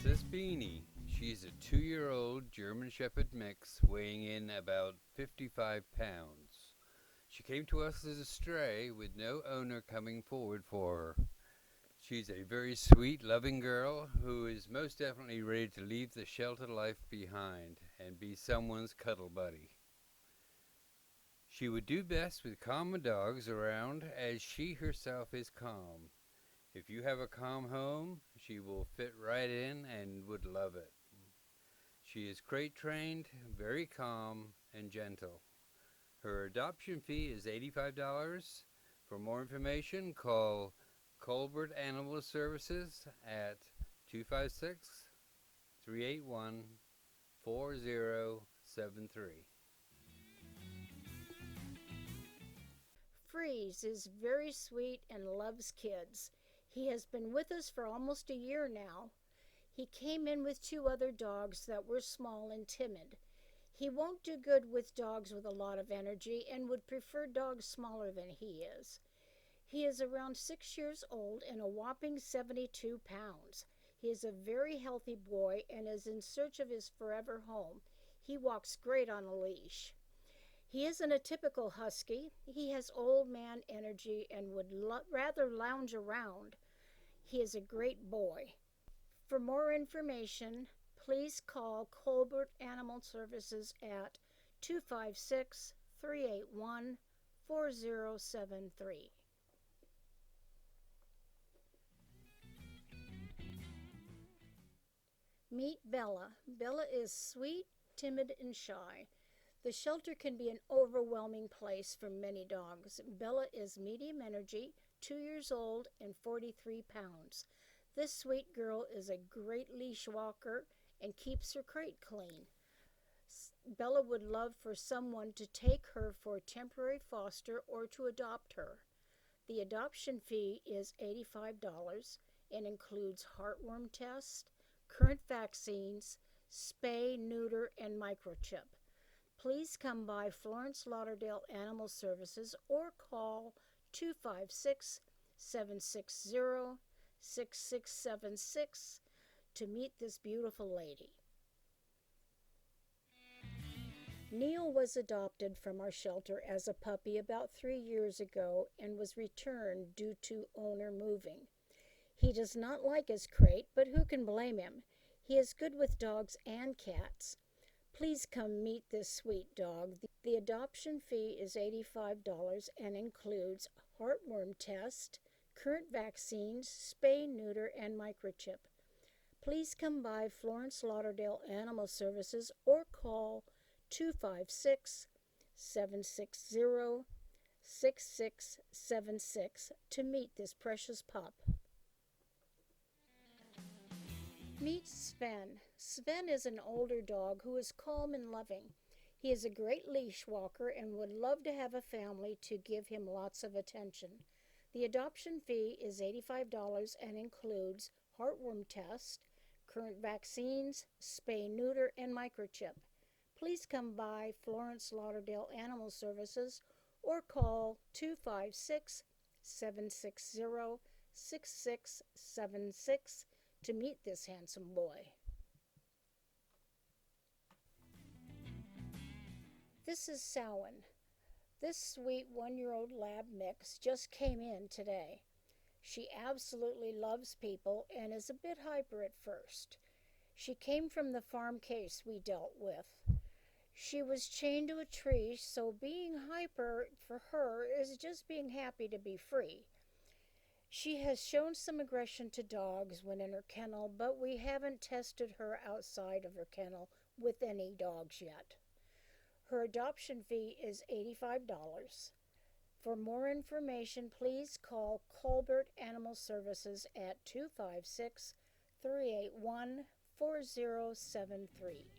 this Beanie. She's a 2-year-old German Shepherd mix weighing in about 55 pounds. She came to us as a stray with no owner coming forward for her. She's a very sweet, loving girl who is most definitely ready to leave the sheltered life behind and be someone's cuddle buddy. She would do best with calmer dogs around as she herself is calm. If you have a calm home, she will fit right in and would love it. She is crate trained, very calm, and gentle. Her adoption fee is $85. For more information, call Colbert Animal Services at 256 381 4073. Freeze is very sweet and loves kids. He has been with us for almost a year now. He came in with two other dogs that were small and timid. He won't do good with dogs with a lot of energy and would prefer dogs smaller than he is. He is around 6 years old and a whopping 72 pounds. He is a very healthy boy and is in search of his forever home. He walks great on a leash. He isn't a typical husky. He has old man energy and would rather lounge around. He is a great boy. For more information, please call Colbert Animal Services at 256 381 4073. Meet Bella. Bella is sweet, timid, and shy. The shelter can be an overwhelming place for many dogs. Bella is medium energy, 2 years old, and 43 pounds. This sweet girl is a great leash walker and keeps her crate clean. Bella would love for someone to take her for temporary foster or to adopt her. The adoption fee is $85 and includes heartworm tests, current vaccines, spay, neuter, and microchip. Please come by Florence Lauderdale Animal Services or call 256 760 6676 to meet this beautiful lady. Neil was adopted from our shelter as a puppy about 3 years ago and was returned due to owner moving. He does not like his crate, but who can blame him? He is good with dogs and cats. Please come meet this sweet dog. The adoption fee is $85 and includes heartworm test, current vaccines, spay, neuter, and microchip. Please come by Florence Lauderdale Animal Services or call 256 760 6676 to meet this precious pup. Meet Sven. Sven is an older dog who is calm and loving. He is a great leash walker and would love to have a family to give him lots of attention. The adoption fee is $85 and includes heartworm test, current vaccines, spay, neuter, and microchip. Please come by Florence Lauderdale Animal Services or call 256 760 6676 to meet this handsome boy. This is Samhain. This sweet 1-year-old lab mix just came in today. She absolutely loves people and is a bit hyper at first. She came from the farm case we dealt with. She was chained to a tree, so being hyper for her is just being happy to be free. She has shown some aggression to dogs when in her kennel, but we haven't tested her outside of her kennel with any dogs yet. Her adoption fee is $85. For more information, please call Colbert Animal Services at 256 381 4073.